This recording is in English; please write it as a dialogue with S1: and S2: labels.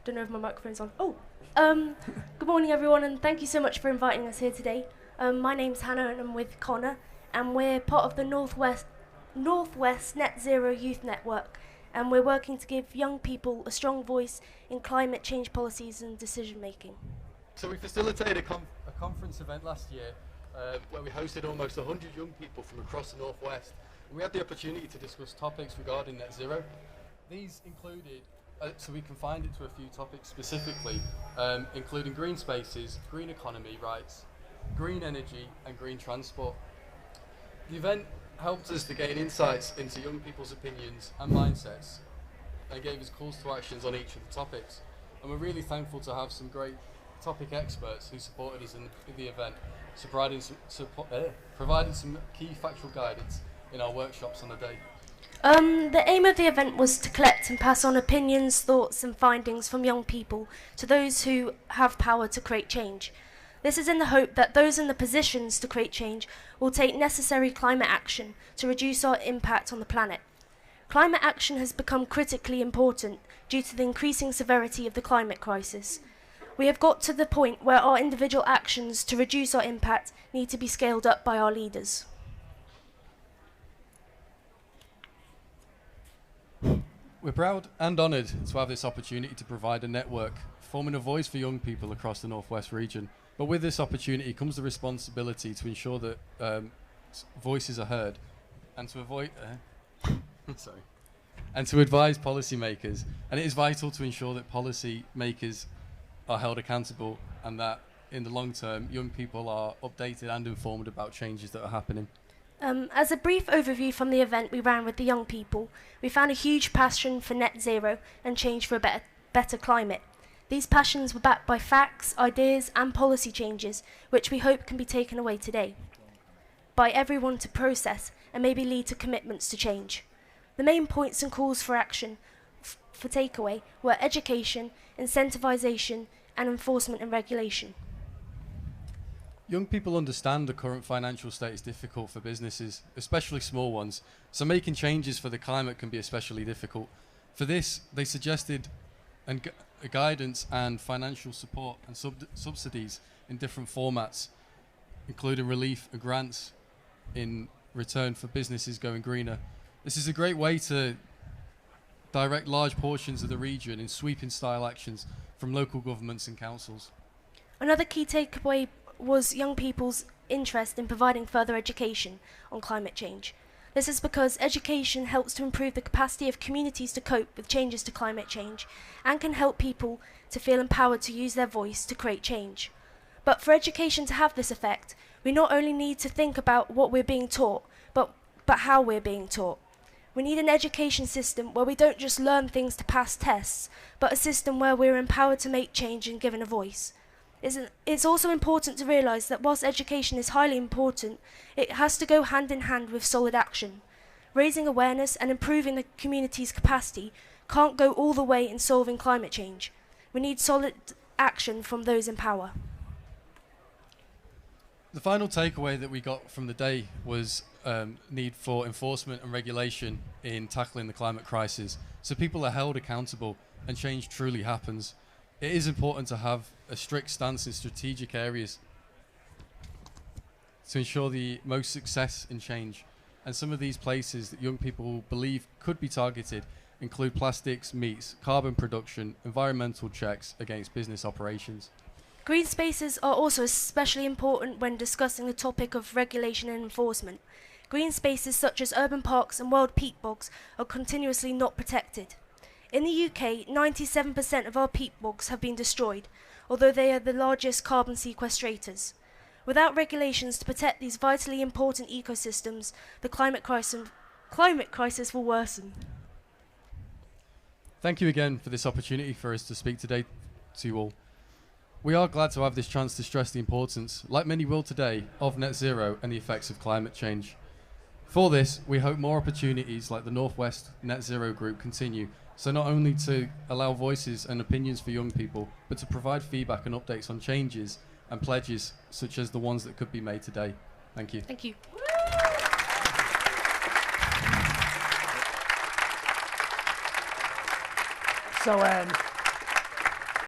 S1: don't know if my microphone's on. Good morning, everyone, and thank you so much for inviting us here today. My name's Hannah, and I'm with Connor, and we're part of the Northwest Net Zero Youth Network, and we're working to give young people a strong voice in climate change policies and decision making.
S2: So we facilitated a conference event last year where we hosted almost 100 young people from across the Northwest. And we had the opportunity to discuss topics regarding net zero. These included, so we confined it to a few topics specifically, including green spaces, green economy rights, green energy and green transport. The event helped us to gain insights into young people's opinions and mindsets and gave us calls to actions on each of the topics. And we're really thankful to have some great topic experts who supported us in the event, so providing some key factual guidance in our workshops on the day.
S1: The aim of the event was to collect and pass on opinions, thoughts and findings from young people to those who have power to create change. This is in the hope that those in the positions to create change will take necessary climate action to reduce our impact on the planet. Climate action has become critically important due to the increasing severity of the climate crisis. We have got to the point where our individual actions to reduce our impact need to be scaled up by our leaders.
S2: We're proud and honoured to have this opportunity to provide a network, forming a voice for young people across the Northwest region. But with this opportunity comes the responsibility to ensure that voices are heard and to avoid and to advise policymakers. And it is vital to ensure that policymakers are held accountable and that in the long term young people are updated and informed about changes that are happening.
S1: As a brief overview from the event we ran with the young people, we found a huge passion for net zero and change for a better climate. These passions were backed by facts, ideas and policy changes, which we hope can be taken away today by everyone to process and maybe lead to commitments to change. The main points and calls for action for takeaway were education, incentivisation and enforcement and regulation.
S2: Young people understand the current financial state is difficult for businesses, especially small ones, so making changes for the climate can be especially difficult. For this, they suggested guidance and financial support and subsidies in different formats, including relief and grants in return for businesses going greener. This is a great way to direct large portions of the region in sweeping style actions from local governments and councils.
S1: Another key takeaway was young people's interest in providing further education on climate change. This is because education helps to improve the capacity of communities to cope with changes to climate change and can help people to feel empowered to use their voice to create change. But for education to have this effect, we not only need to think about what we're being taught, but how we're being taught. We need an education system where we don't just learn things to pass tests, but a system where we're empowered to make change and given a voice. It's also important to realise that whilst education is highly important, it has to go hand in hand with solid action. Raising awareness and improving the community's capacity can't go all the way in solving climate change. We need solid action from those in power.
S2: The final takeaway that we got from the day was need for enforcement and regulation in tackling the climate crisis, so people are held accountable and change truly happens. It is important to have a strict stance in strategic areas to ensure the most success in change. And some of these places that young people believe could be targeted include plastics, meats, carbon production, environmental checks against business operations.
S1: Green spaces are also especially important when discussing the topic of regulation and enforcement. Green spaces such as urban parks and wild peat bogs are continuously not protected. In the UK, 97% of our peat bogs have been destroyed, although they are the largest carbon sequestrators. Without regulations to protect these vitally important ecosystems, the climate crisis will worsen.
S2: Thank you again for this opportunity for us to speak today to you all. We are glad to have this chance to stress the importance, like many will today, of net zero and the effects of climate change. For this, we hope more opportunities like the Northwest Net Zero Group continue, so not only to allow voices and opinions for young people, but to provide feedback and updates on changes and pledges such as the ones that could be made today. Thank you.
S1: Thank you.
S3: So